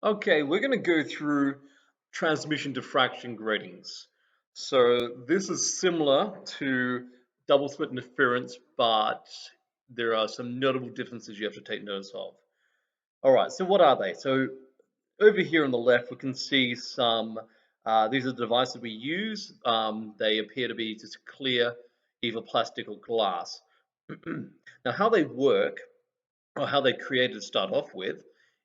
Okay, we're going to go through transmission diffraction gratings. So this is similar to double slit interference, but there are some notable differences you have to take notice of. All right, so what are they? So over here on the left, we can see some, these are the devices we use. They appear to be just clear, either plastic or glass. Now, how they work, or how they created to start off with,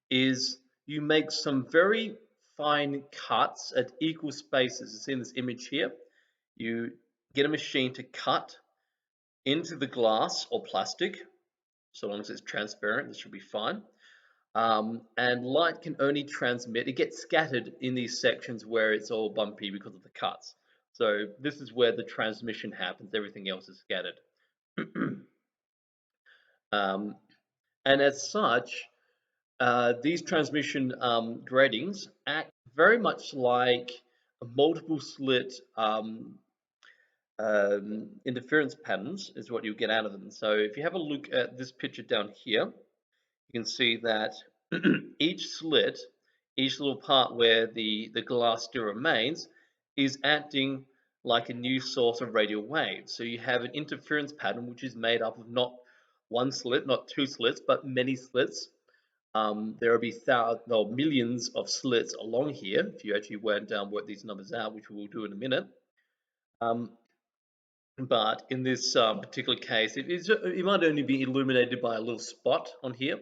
is you make some very fine cuts at equal spaces. You see in this image here, you get a machine to cut into the glass or plastic, so long as it's transparent, this should be fine. And light can only transmit, it gets scattered in these sections where it's all bumpy because of the cuts. So this is where the transmission happens, everything else is scattered. um, and as such, these transmission gratings act very much like a multiple slit interference patterns is what you get out of them. So if you have a look at this picture down here, you can see that each slit, each little part where the glass still remains, is acting like a new source of radio waves. So you have an interference pattern which is made up of not one slit, not two slits, but many slits. There will be millions of slits along here if you actually went down work these numbers out, which we will do in a minute. Um, but in this particular case, it might only be illuminated by a little spot on here,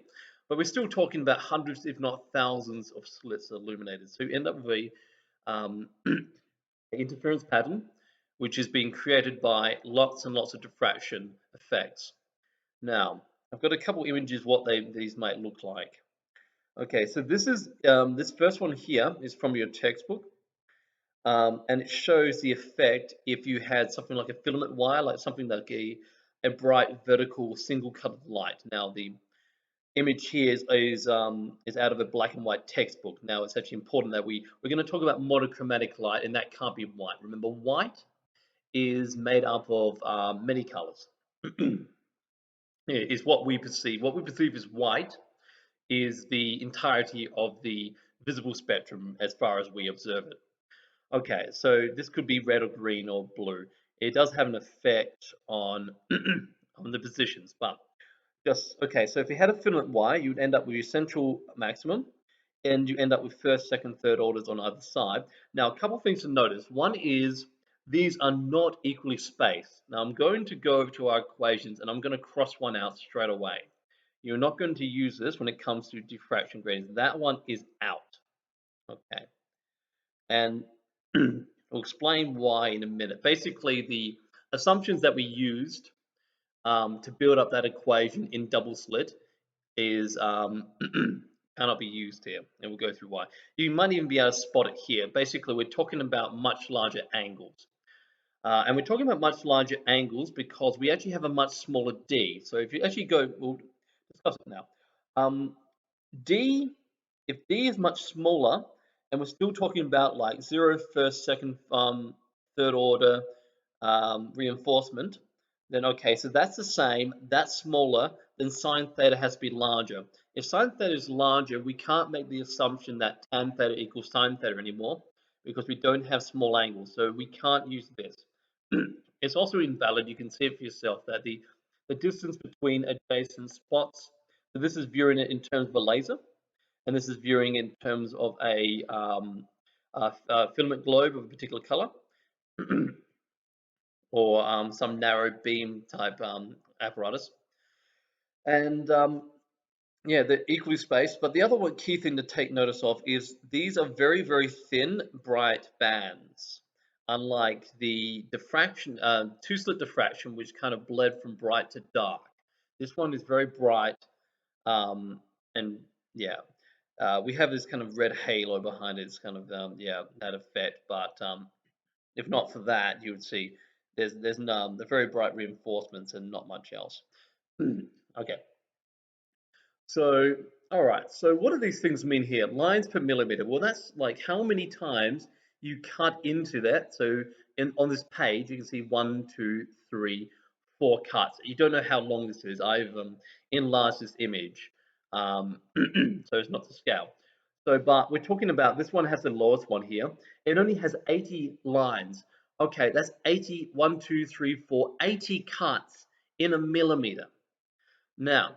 but we're still talking about hundreds, if not thousands, of slits illuminated. So you end up with a interference pattern, which is being created by lots and lots of diffraction effects. Now, I've got a couple images what these might look like. Okay, so this first one here is from your textbook, and it shows the effect if you had something like a filament wire, like something like a bright vertical single cut of light. Now the image here is out of a black and white textbook. Now it's actually important that we're going to talk about monochromatic light, and that can't be white. Remember, white is made up of many colors. Is what we perceive. What we perceive as white is the entirety of the visible spectrum as far as we observe it. Okay, so this could be red or green or blue. It does have an effect on on the positions, but just okay. So if you had a filament wire, you'd end up with your central maximum, and you end up with first, second, third orders on either side. Now, a couple of things to notice. One is these are not equally spaced. Now, I'm going to go over to our equations, and I'm going to cross one out straight away. You're not going to use this when it comes to diffraction gratings. That one is out. Okay, and we'll explain why in a minute. Basically, the assumptions that we used to build up that equation in double slit is cannot be used here, and we'll go through why. You might even be able to spot it here. Basically, we're talking about much larger angles. And we're talking about much larger angles because we actually have a much smaller d. So if you actually go, we'll discuss it now. D, if D is much smaller, and we're still talking about like 0, first, second, third order reinforcement, then okay, so that's the same, that's smaller, then sine theta has to be larger. If sine theta is larger, we can't make the assumption that tan theta equals sine theta anymore because we don't have small angles, so we can't use this. It's also invalid, you can see it for yourself, that the distance between adjacent spots, so this is viewing it in terms of a laser, and this is viewing in terms of a filament globe of a particular color, or some narrow beam type apparatus. And yeah, they're equally spaced. But the other one key thing to take notice of is these are very, very thin, bright bands. Unlike the diffraction, two-slit diffraction, which kind of bled from bright to dark. This one is very bright, and yeah, we have this kind of red halo behind it. It's kind of yeah, that effect. But if not for that, you would see there's none. They're very bright reinforcements and not much else. Okay. So, all right. So what do these things mean here? Lines per millimeter. Well, that's like how many times you cut into that. So on this page, you can see 1, 2, 3, 4 cuts. You don't know how long this is. I've enlarged this image, so it's not to scale. So, but we're talking about this one has the lowest one here. It only has 80 lines. Okay, that's 80, 1, 2, 3, 4, 80 cuts in a millimeter. Now,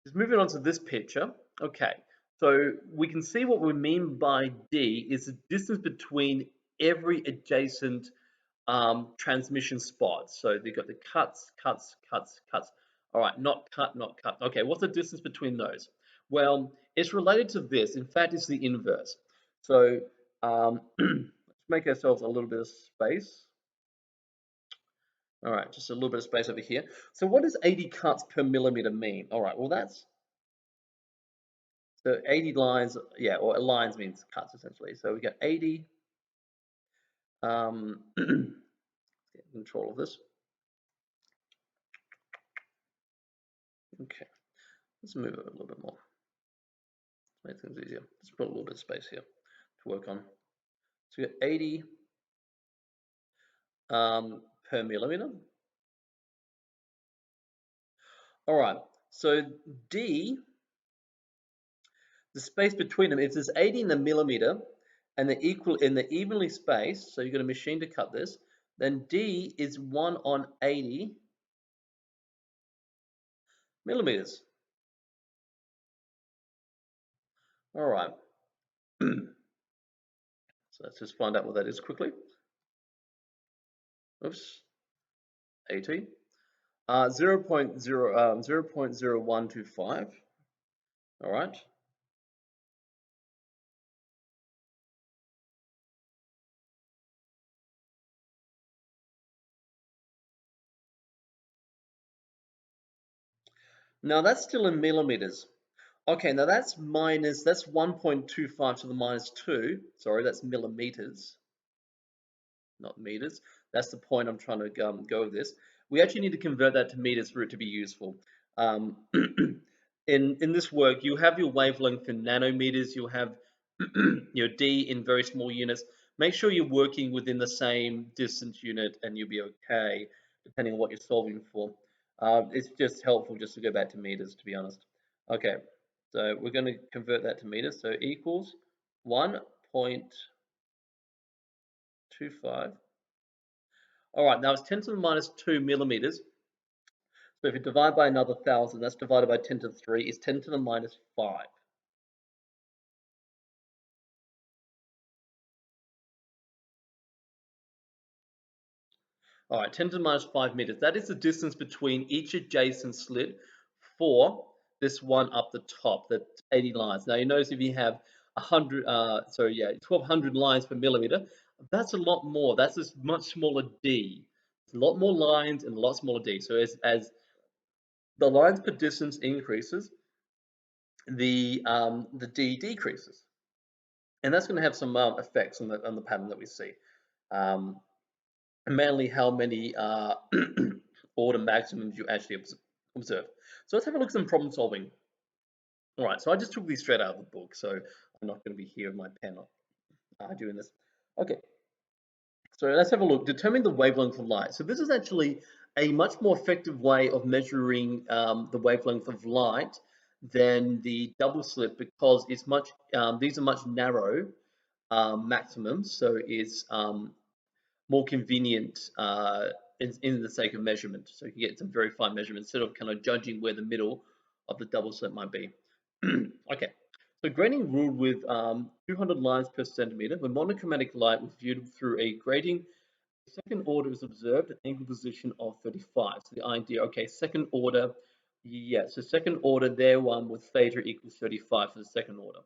just moving on to this picture. Okay, so we can see what we mean by D is the distance between every adjacent transmission spots. So they've got the cuts, cuts, cuts, cuts. All right, not cut, not cut. Okay, what's the distance between those? Well, it's related to this. In fact, it's the inverse. So let's make ourselves a little bit of space. All right, just a little bit of space over here. So what does 80 cuts per millimeter mean? All right, well that's so 80 lines, yeah, or lines means cuts essentially. So we got 80. Get control of this. Okay, let's move it a little bit more. Make things easier. Let's put a little bit of space here to work on. So we got 80 per millimeter. All right. So D, the space between them, if there's 80 in the millimeter and they're equal in the evenly spaced, so you've got a machine to cut this, then D is 1 on 80 millimeters. All right. So let's just find out what that is quickly. Oops. 80. 0.0125. All right. Now that's still in millimeters. Okay, now that's 1.25 to the minus 2. Sorry, that's millimeters, not meters. That's the point I'm trying to go with this. We actually need to convert that to meters for it to be useful. Um, in this work, you have your wavelength in nanometers, you'll have your D in very small units. Make sure you're working within the same distance unit and you'll be okay, depending on what you're solving for. It's just helpful just to go back to meters, to be honest. Okay, so we're going to convert that to meters. So equals 1.25. All right, now it's 10 to the minus 2 millimeters. So if you divide by another 1,000, that's divided by 10 to the 3 is 10 to the minus 5. All right, 10 to the minus 5 meters. That is the distance between each adjacent slit for this one up the top, that's 80 lines. Now you notice if you have 1,200 lines per millimeter, that's a lot more. That's a much smaller D. It's a lot more lines and a lot smaller D. So as the lines per distance increases, the D decreases, and that's going to have some effects on the pattern that we see. Mainly how many order maximums you actually observe. So let's have a look at some problem solving. All right, so I just took these straight out of the book, so I'm not going to be here with my pen doing this. Okay, so let's have a look. Determine the wavelength of light. So this is actually a much more effective way of measuring the wavelength of light than the double slit because it's much. These are much narrow maximums, so it's more convenient in the sake of measurement. So you can get some very fine measurement instead of kind of judging where the middle of the double slit might be. Okay, so grating ruled with 200 lines per centimeter. When monochromatic light was viewed through a grating, the second order is observed at angle position of 35. So the idea, okay, second order, yeah, so second order there one with theta equals 35 for the second order.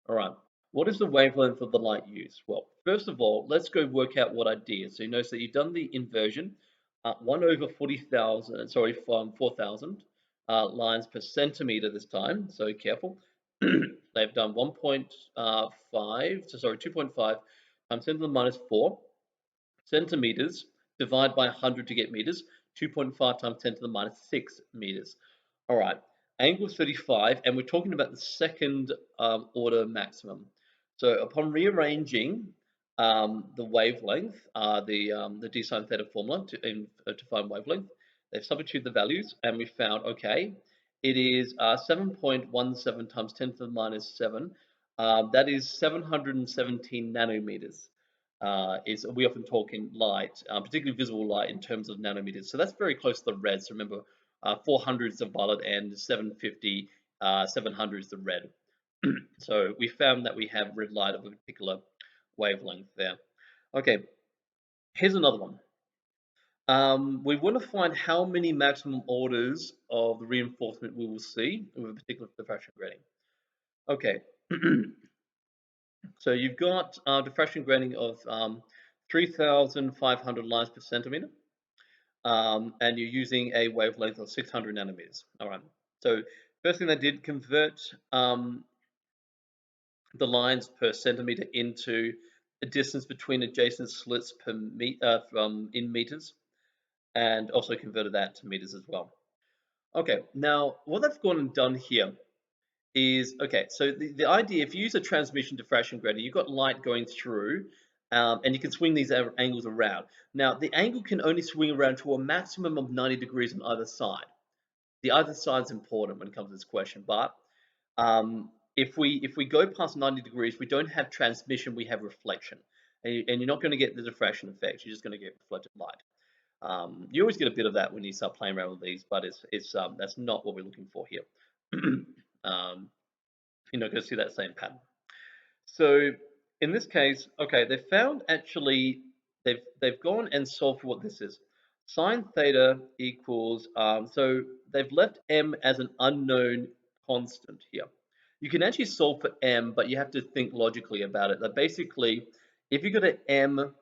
All right. What is the wavelength of the light used? Well, first of all, let's go work out what I did. So you notice that you've done the inversion, 1 over 40,000, sorry, 4,000 lines per centimeter this time. So careful. They've done 2.5 times 10 to the minus 4 centimeters, divide by 100 to get meters, 2.5 times 10 to the minus 6 meters. All right, angle 35, and we're talking about the second order maximum. So upon rearranging the wavelength, the d sine theta formula to find wavelength, they've substituted the values, and we found, okay, it is 7.17 times 10 to the minus 7 That is 717 nanometers. We often talk in light, particularly visible light, in terms of nanometers. So that's very close to the red. So remember, 400 is the violet and 750, 700 is the red. So we found that we have red light of a particular wavelength there. Okay, here's another one. We want to find how many maximum orders of the reinforcement we will see with a particular diffraction grating. Okay, so you've got diffraction grating of 3,500 lines per centimeter, and you're using a wavelength of 600 nanometers. All right. So first thing they did, convert the lines per centimeter into the distance between adjacent slits per in meters, and also converted that to meters as well. Okay, now what they've gone and done here is, okay, so the idea, if you use a transmission diffraction grating, you've got light going through, and you can swing these angles around. Now, the angle can only swing around to a maximum of 90 degrees on either side. The other side is important when it comes to this question, but if we go past 90 degrees, we don't have transmission, we have reflection. And you're not going to get the diffraction effect, you're just going to get reflected light. You always get a bit of that when you start playing around with these, but that's not what we're looking for here. You're not going to see that same pattern. So in this case, okay, they found actually they've gone and solved for what this is. Sine theta equals so they've left m as an unknown constant here. You can actually solve for m, but you have to think logically about it. That basically, if you got an m,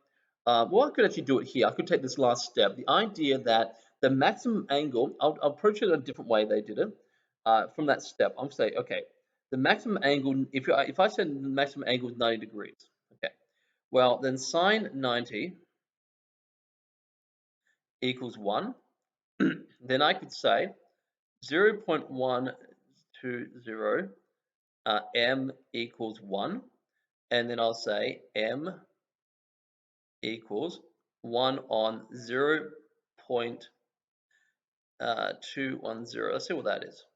well, I could actually do it here. I could take this last step. The idea that the maximum angle, I'll approach it a different way they did it. From that step, I'm saying, okay, the maximum angle, if I said the maximum angle is 90 degrees, okay, well, then sine 90 equals 1. Then I could say 0.120 m equals 1, and then I'll say m equals 1 on 0.210. Let's see what that is.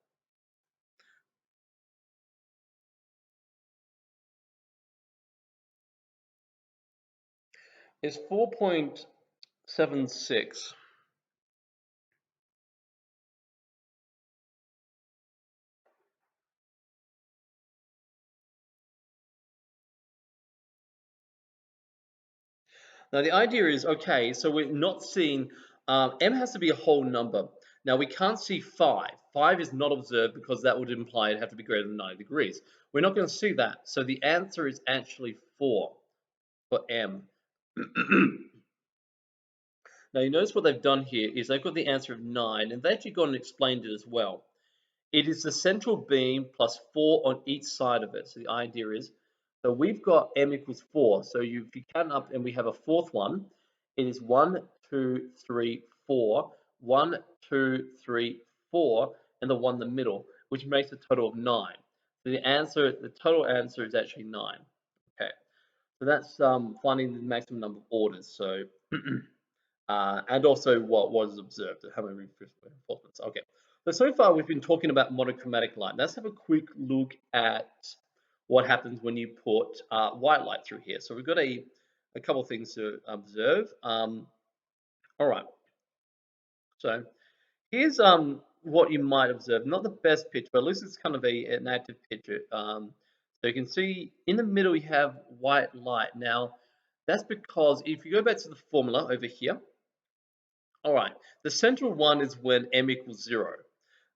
It's 4.76. Now the idea is, okay, so we're not seeing, m has to be a whole number. Now we can't see 5. 5 is not observed because that would imply it'd have to be greater than 90 degrees. We're not going to see that. So the answer is actually 4 for m. Now you notice what they've done here is they've got the answer of 9, and they've actually gone and explained it as well. It is the central beam plus 4 on each side of it. So the idea is, so we've got m equals 4. So if you count up and we have a fourth one, it is 1, 2, 3, 4, 1, 2, 3, 4, and the one in the middle, which makes a total of 9. So the total answer is actually 9. Okay, so that's finding the maximum number of orders. So and also what was observed, how many reinforcements. Okay, so far we've been talking about monochromatic light. Let's have a quick look at what happens when you put white light through here. So we've got a couple of things to observe. All right, so here's what you might observe. Not the best picture, but at least it's kind of an active picture. So you can see in the middle you have white light. Now that's because if you go back to the formula over here, all right, the central one is when m equals 0.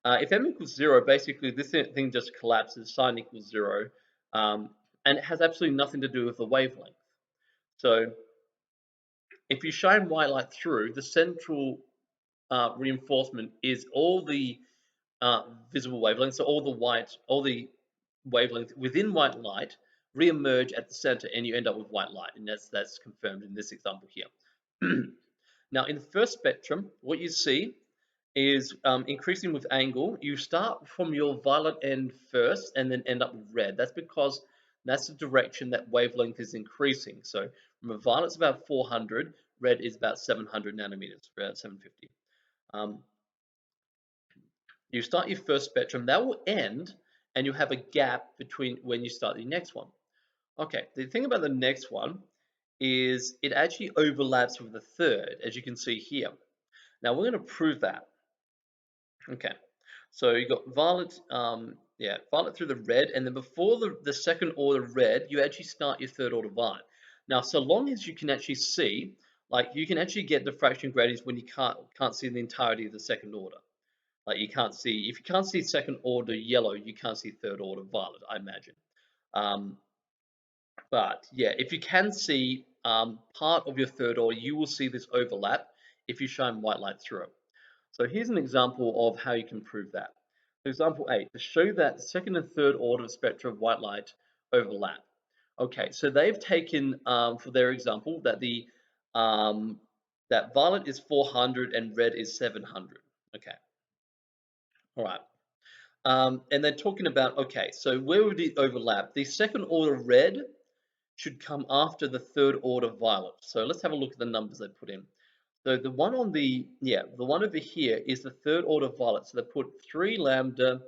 If m equals 0, basically this thing just collapses, sine equals 0, and it has absolutely nothing to do with the wavelength. So if you shine white light through, the central reinforcement is all the visible wavelengths, so all the wavelengths within white light re-emerge at the center, and you end up with white light, and that's confirmed in this example here. Now, in the first spectrum, what you see is increasing with angle. You start from your violet end first and then end up with red. That's because that's the direction that wavelength is increasing. So remember, violet's about 400, red is about 700 nanometers, about 750. You start your first spectrum, that will end, and you have a gap between when you start the next one. Okay, the thing about the next one is it actually overlaps with the third, as you can see here. Now we're going to prove that. Okay, so you got violet, yeah, violet through the red, and then before the second order red, you actually start your third order violet. Now, so long as you can actually see, like you can actually get diffraction gratings when you can't see the entirety of the second order. Like you can't see, if you can't see second order yellow, you can't see third order violet, I imagine. Um, but yeah, if you can see part of your third order, you will see this overlap if you shine white light through it. So here's an example of how you can prove that. Example 8, to show that second and third order spectra of white light overlap. Okay, so they've taken for their example that the that violet is 400 and red is 700. Okay, all right. And they're talking about, okay, so where would it overlap? The second order red should come after the third order violet. So let's have a look at the numbers they put in. So the one on the one over here is the third order violet. So they put 3 lambda,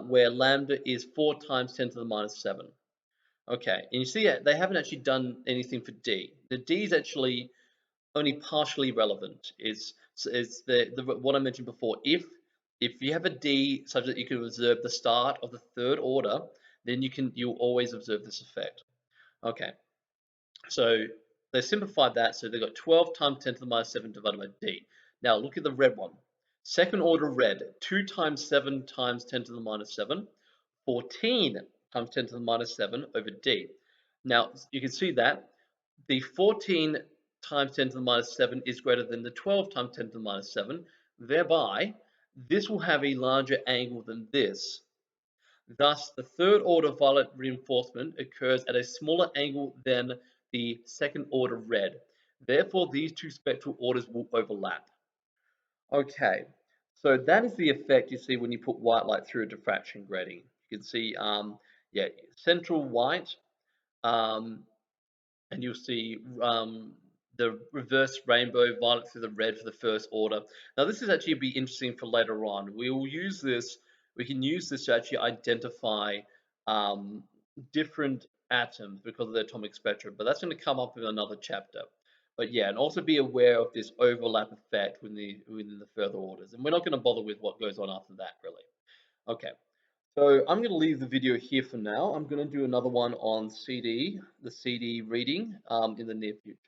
where lambda is 4 times 10 to the minus 7. Okay, and you see they haven't actually done anything for D. The D is actually only partially relevant. Is the what I mentioned before. If you have a D such that you can observe the start of the third order, then you'll always observe this effect. Okay, so they simplified that, so they've got 12 times 10 to the minus 7 divided by D. Now look at the red one. Second order red, 2 times 7 times 10 to the minus 7, 14 times 10 to the minus 7 over D. Now you can see that the 14 times 10 to the minus 7 is greater than the 12 times 10 to the minus 7. Thereby, this will have a larger angle than this. Thus, the third order violet reinforcement occurs at a smaller angle than the second order red. Therefore, these two spectral orders will overlap. Okay, so that is the effect you see when you put white light through a diffraction grating. You can see, yeah, central white, um, and you'll see the reverse rainbow violet through the red for the first order. Now this is actually be interesting for later on. We will use this, we can use this to actually identify um, different atoms because of their atomic spectrum, but that's going to come up in another chapter. But yeah, and also be aware of this overlap effect within the further orders. And we're not going to bother with what goes on after that, really. Okay. So I'm going to leave the video here for now. I'm going to do another one on CD, the CD reading in the near future.